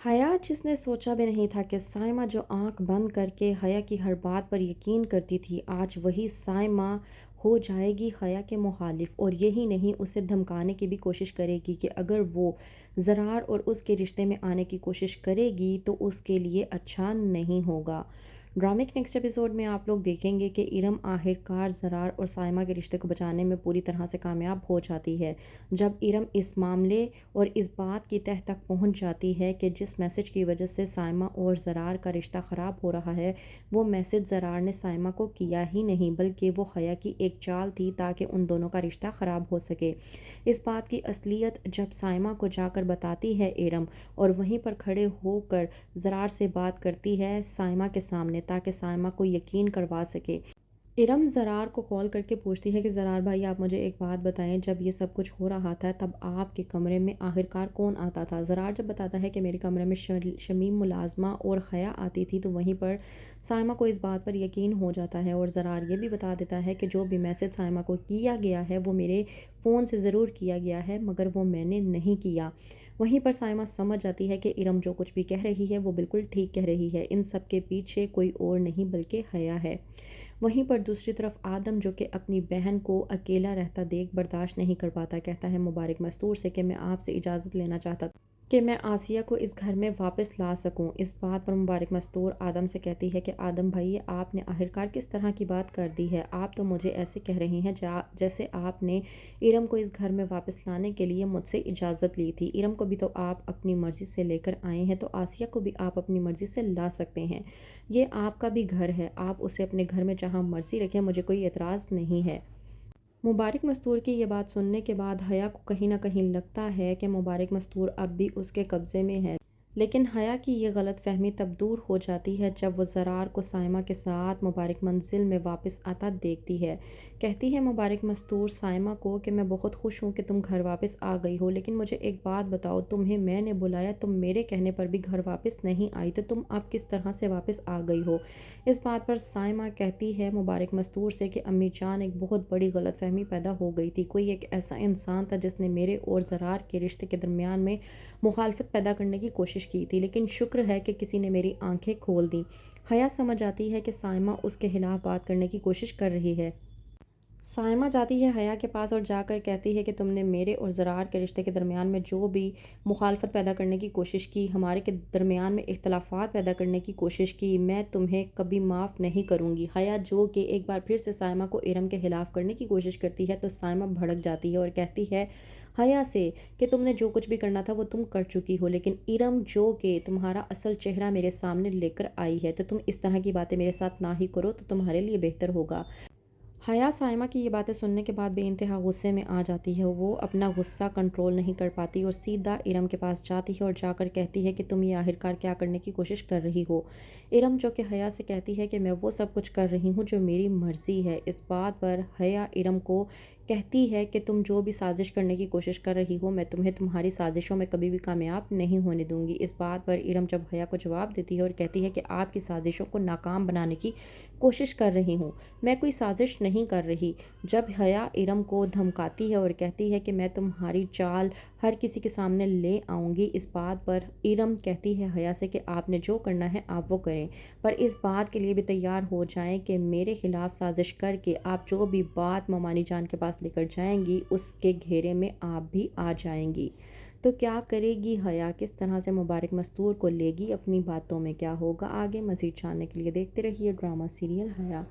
हया जिसने सोचा भी नहीं था कि साइमा जो आंख बंद करके हया की हर बात पर यकीन करती थी, आज वही साइमा हो जाएगी हया के मुखालिफ। और यही नहीं, उसे धमकाने की भी कोशिश करेगी कि अगर वो ज़रार और उसके रिश्ते में आने की कोशिश करेगी तो उसके लिए अच्छा नहीं होगा। ड्रामे के नेक्स्ट एपिसोड में आप लोग देखेंगे कि इरम आखिरकार ज़रार और साइमा के रिश्ते को बचाने में पूरी तरह से कामयाब हो जाती है। जब इरम इस मामले और इस बात की तह तक पहुंच जाती है कि जिस मैसेज की वजह से साइमा और ज़रार का रिश्ता ख़राब हो रहा है, वो मैसेज ज़रार ने साइमा को किया ही नहीं बल्कि वो हया की एक चाल थी ताकि उन दोनों का रिश्ता ख़राब हो सके। इस बात की असलियत जब साइमा को जाकर बताती है इरम, और वहीं पर खड़े होकर ज़रार से बात करती है साइमा के सामने ताकि साइमा को यकीन करवा सके। इरम ज़रार को कॉल करके पूछती है कि ज़रार भाई, आप मुझे एक बात बताएं, जब ये सब कुछ हो रहा था तब आपके कमरे में आखिरकार कौन आता था। ज़रार जब बताता है कि मेरे कमरे में शमीम मुलाजमा और हया आती थी, तो वहीं पर साइमा को इस बात पर यकीन हो जाता है। और ज़रार ये भी बता देता है कि जो भी मैसेज साइमा को किया गया है वो मेरे फ़ोन से ज़रूर किया गया है, मगर वो मैंने नहीं किया। वहीं पर साइमा समझ जाती है कि इरम जो कुछ भी कह रही है वो बिल्कुल ठीक कह रही है, इन सब के पीछे कोई और नहीं बल्कि हया है। वहीं पर दूसरी तरफ आदम, जो कि अपनी बहन को अकेला रहता देख बर्दाश्त नहीं कर पाता, कहता है मुबारक मस्तूर से कि मैं आपसे इजाज़त लेना चाहता कि मैं आसिया को इस घर में वापस ला सकूं। इस बात पर मुबारक मस्तूर आदम से कहती है कि आदम भाई, ये आपने आखिरकार किस तरह की बात कर दी है। आप तो मुझे ऐसे कह रहे हैं जैसे आपने इरम को इस घर में वापस लाने के लिए मुझसे इजाज़त ली थी। इरम को भी तो आप अपनी मर्ज़ी से लेकर आए हैं, तो आसिया को भी आप अपनी मर्ज़ी से ला सकते हैं। ये आपका भी घर है, आप उसे अपने घर में जहाँ मर्ज़ी रखें, मुझे कोई एतराज़ नहीं है। मुबारक मस्तूर की ये बात सुनने के बाद हया को कहीं ना कहीं लगता है कि मुबारक मस्तूर अब भी उसके कब्ज़े में है। लेकिन हया की ये गलत फहमी तब दूर हो जाती है जब वो ज़रार को साइमा के साथ मुबारक मंजिल में वापस आता देखती है। कहती है मुबारक मस्तूर साइमा को कि मैं बहुत खुश हूँ कि तुम घर वापस आ गई हो, लेकिन मुझे एक बात बताओ, तुम्हें मैंने बुलाया, तुम मेरे कहने पर भी घर वापस नहीं आई, तो तुम अब किस तरह से वापस आ गई हो। इस बात पर साइमा कहती है मुबारक मस्तूर से कि अम्मी जान, एक बहुत बड़ी गलतफहमी पैदा हो गई थी। कोई एक ऐसा इंसान था जिसने मेरे और ज़रार के रिश्ते के दरमियान में मुखालफत पैदा करने की कोशिश की थी, लेकिन शुक्र है कि किसी ने मेरी आंखें खोल दी। हया समझ आती है कि साइमा उसके खिलाफ बात करने की कोशिश कर रही है। साइमा जाती है हया के पास और जाकर कहती है कि तुमने मेरे और ज़रार के रिश्ते के दरमियान में जो भी मुखालफत पैदा करने की कोशिश की, हमारे के दरमियान में इख्तलाफात पैदा करने की कोशिश की, मैं तुम्हें कभी माफ़ नहीं करूँगी। हया जो कि एक बार फिर से साइमा को इरम के ख़िलाफ़ करने की कोशिश करती है, तो साइमा भड़क जाती है और कहती है हया से कि तुमने जो कुछ भी करना था वो तुम कर चुकी हो, लेकिन इरम जो कि तुम्हारा असल चेहरा मेरे सामने लेकर आई है, तो तुम इस तरह की बातें मेरे साथ ना ही करो तो तुम्हारे लिए बेहतर होगा। हया साइमा की ये बातें सुनने के बाद बेइंतहा गुस्से में आ जाती है। वो अपना गुस्सा कंट्रोल नहीं कर पाती और सीधा इरम के पास जाती है और जाकर कहती है कि तुम ये आखिरकार क्या करने की कोशिश कर रही हो। इरम जो कि हया से कहती है कि मैं वो सब कुछ कर रही हूँ जो मेरी मर्ज़ी है। इस बात पर हया इरम को कहती है कि तुम जो भी साजिश करने की कोशिश कर रही हो, मैं तुम्हें तुम्हारी साजिशों में कभी भी कामयाब नहीं होने दूंगी। इस बात पर इरम जब हया को जवाब देती है और कहती है कि आपकी साजिशों को नाकाम बनाने की कोशिश कर रही हूँ, मैं कोई साजिश नहीं कर रही। जब हया इरम को धमकाती है और कहती है कि मैं तुम्हारी चाल हर किसी के सामने ले आऊँगी, इस बात पर इरम कहती है हया से कि आपने जो करना है आप वो करें, पर इस बात के लिए भी तैयार हो जाएं कि मेरे खिलाफ साजिश करके आप जो भी बात ममानी जान के पास लेकर जाएंगी उसके घेरे में आप भी आ जाएंगी। तो क्या करेगी हया, किस तरह से मुबारक मस्तूर को लेगी अपनी बातों में, क्या होगा आगे, मज़ीद जानने के लिए देखते रहिए ड्रामा सीरियल हया।